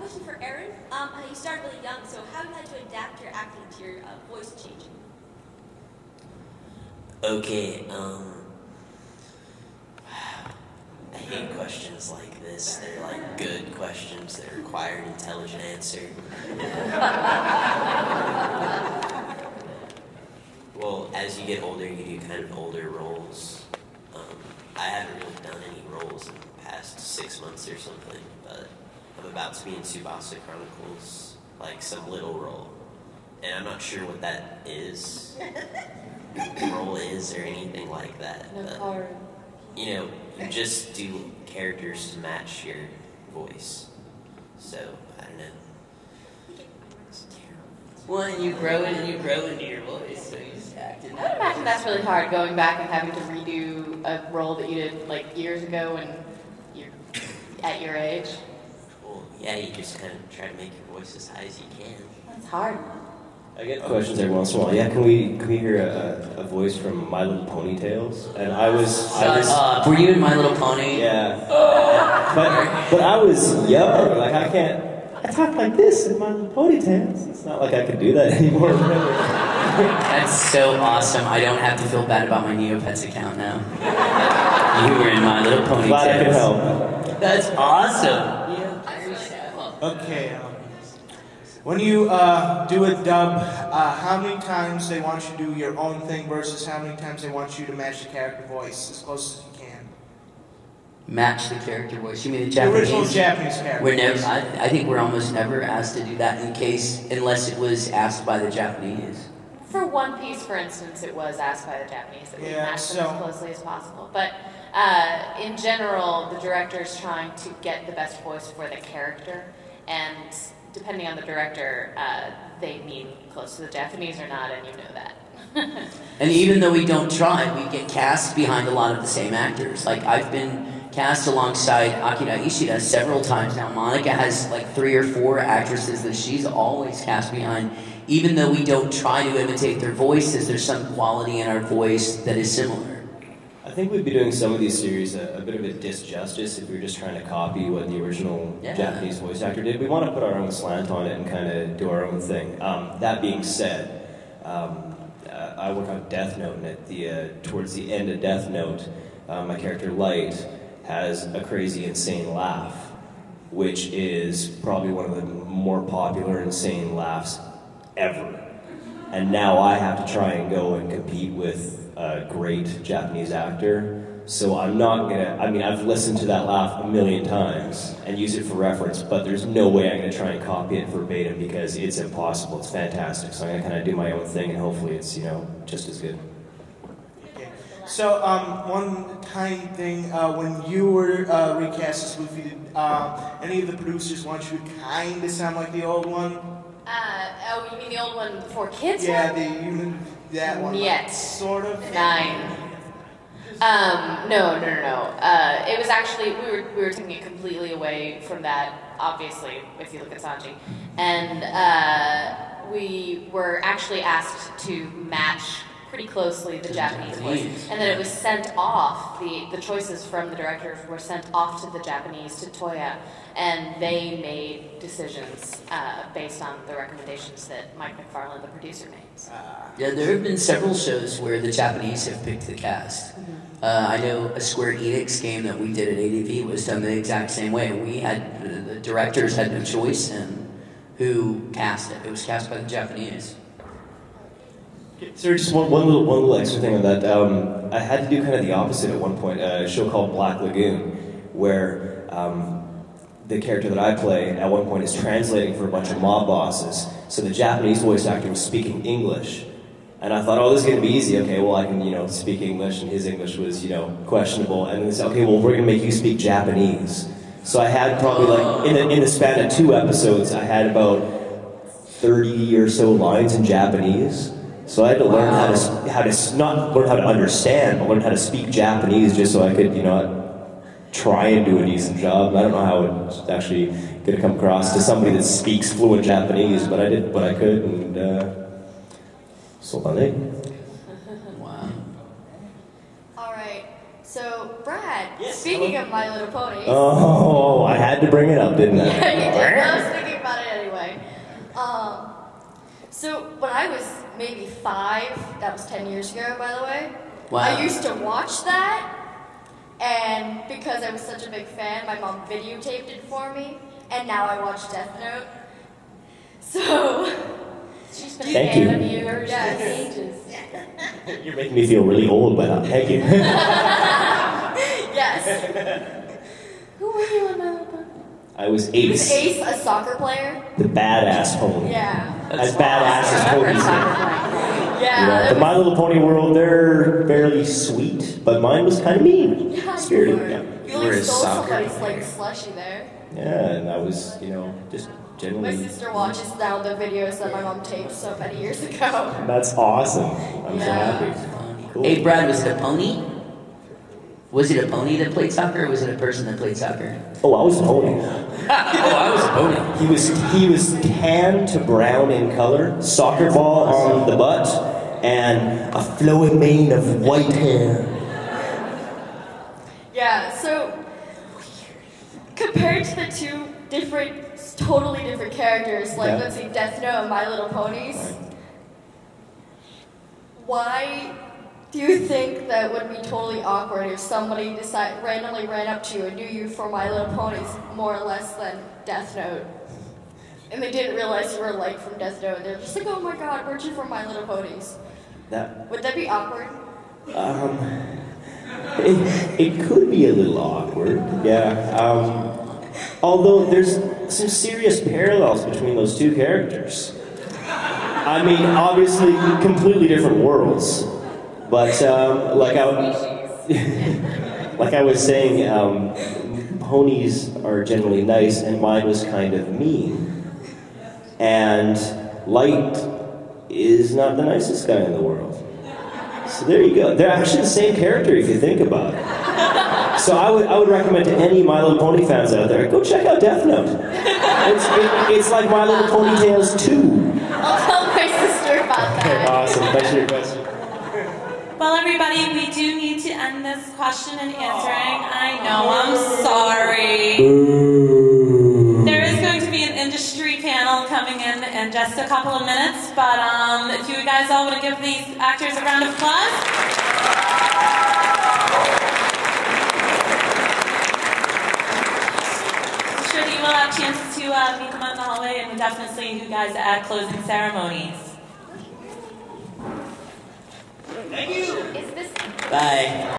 question for Aaron. You started really young, so how you had to adapt your acting to your voice changing? Okay, I hate questions like this. They're like good questions that require an intelligent answer. Well, as you get older, you do kind of older roles. I haven't really done any roles in the past 6 months or something, but I'm about to be in Tsubasa Chronicles, like some little role. And I'm not sure what that is, role is, or anything like that. No but, card. you know, you just do characters to match your voice. So, I don't know. It's terrible. Well, and you grow into your voice, so you just act in I would imagine that's really hard, going back and having to redo a role that you did like years ago when you're at your age. Well, yeah, you just kind of try to make your voice as high as you can. That's hard. I get questions every once in a while. Yeah, can we hear a voice from My Little Ponytails? And I was. Were you in My Little Pony? Yeah. But I was young. Like I talk like this in My Little Ponytails. It's not like I could do that anymore. That's so awesome. I don't have to feel bad about my Neopets account now. You were in My Little Ponytails. Glad I could help. That's awesome. Okay. When you do a dub, how many times they want you to do your own thing versus how many times they want you to match the character voice as close as you can? Match the character voice. You mean the Japanese? The original Japanese character. We're never. I think we're almost never asked to do that unless it was asked by the Japanese. For One Piece, for instance, it was asked by the Japanese that we match them as closely as possible. But in general, the director's trying to get the best voice for the character, and depending on the director, they mean close to the Japanese or not, and you know that. And even though we don't try, we get cast behind a lot of the same actors. Like, I've been cast alongside Akira Ishida several times now. Monica has like 3 or 4 actresses that she's always cast behind. Even though we don't try to imitate their voices, there's some quality in our voice that is similar. I think we'd be doing some of these series a bit of a disjustice if we were just trying to copy what the original Japanese voice actor did. We want to put our own slant on it and kind of do our own thing. That being said, I work on Death Note, and towards the end of Death Note, my character Light has a crazy, insane laugh, which is probably one of the more popular, insane laughs ever. And now I have to try and go and compete with a great Japanese actor. So I'm not gonna, I've listened to that laugh a million times and used it for reference, but there's no way I'm gonna try and copy it verbatim because it's impossible. It's fantastic. So I'm gonna kind of do my own thing and hopefully it's, just as good. Okay. So, one tiny thing, when you were recast as Luffy, did any of the producers want you to kind of sound like the old one? Oh, you mean the old one for kids? Yeah, that one. Yet. Like, sort of. 9. No. It was actually, we were taking it completely away from that, obviously, if you look at Sanji. And we were actually asked to match pretty closely the Japanese voice. And then it was sent off, the choices from the directors were sent off to the Japanese, to Toya, and they made decisions based on the recommendations that Mike McFarlane, the producer, made. Yeah, there have been several shows where the Japanese have picked the cast. I know a Square Enix game that we did at ADV was done the exact same way. The directors had no choice in who cast it. It was cast by the Japanese. So just one little extra thing on that. I had to do kind of the opposite at one point. A show called Black Lagoon, where the character that I play at one point is translating for a bunch of mob bosses. So the Japanese voice actor was speaking English, and I thought, oh, this is going to be easy. Okay, well I can speak English, and his English was questionable. And then they said, okay, well we're going to make you speak Japanese. So I had probably like in the span of 2 episodes, I had about 30 or so lines in Japanese. So I had to learn how to not learn how to understand, but learn how to speak Japanese just so I could, try and do a decent job. I don't know how it's actually going to come across to somebody that speaks fluent Japanese, but I did what I could, and sold on it. Wow. All right. So, Brad, Yes, speaking of My Little Pony. Oh, I had to bring it up, didn't I? Yeah, you did. So when I was maybe 5, that was 10 years ago, by the way. Wow. I used to watch that, and because I was such a big fan, my mom videotaped it for me, and now I watch Death Note. So, She's been Thank a fan you. of yours Yes. for ages. You're making me feel really old by now. Thank you. yes. Who were you on My Little Pony? I was Was Ace, Ace a soccer player? the badass pony. Yeah. As badass as ponies are. Yeah. The My Little Pony world, they're fairly sweet, but mine was kind of mean. Yeah, Spirited, you were. yeah. You You were like a stole soccer somebody's player. like slushy there. Yeah, and I was, just My generally. sister watches now the videos that my mom taped so many years ago. That's awesome. I'm so Yeah. happy. Cool. Hey, Brad, was it a pony? Was it a pony that played soccer, or was it a person that played soccer? Oh, I was a pony. Oh, I was a pony. He was tan to brown in color, soccer ball on the butt, and a flowing mane of white hair. Yeah, so compared to the two totally different characters, like Yeah. let's see, Death Note and My Little Ponies, why do you think that would be totally awkward if somebody randomly ran up to you and knew you for My Little Ponies more or less than Death Note? And they didn't realize you were like from Death Note. They're just like, oh my god, weren't you from My Little Ponies? Would that be awkward? It could be a little awkward, yeah. Although there's some serious parallels between those two characters. I mean, obviously, completely different worlds. But like I was saying, ponies are generally nice, and mine was kind of mean. And Light is not the nicest guy in the world. So there you go. They're actually the same character if you think about it. So I would recommend to any My Little Pony fans out there, go check out Death Note. It's like My Little Ponytails 2. I'll tell my sister about that. Awesome. Thanks for your question. Well, everybody, we do need to end this question and answering. I know, I'm sorry. There is going to be an industry panel coming in just a couple of minutes, but if you guys all want to give these actors a round of applause. I'm sure that you will have chances to meet them out in the hallway, and we'll definitely see you guys at closing ceremonies. Bye.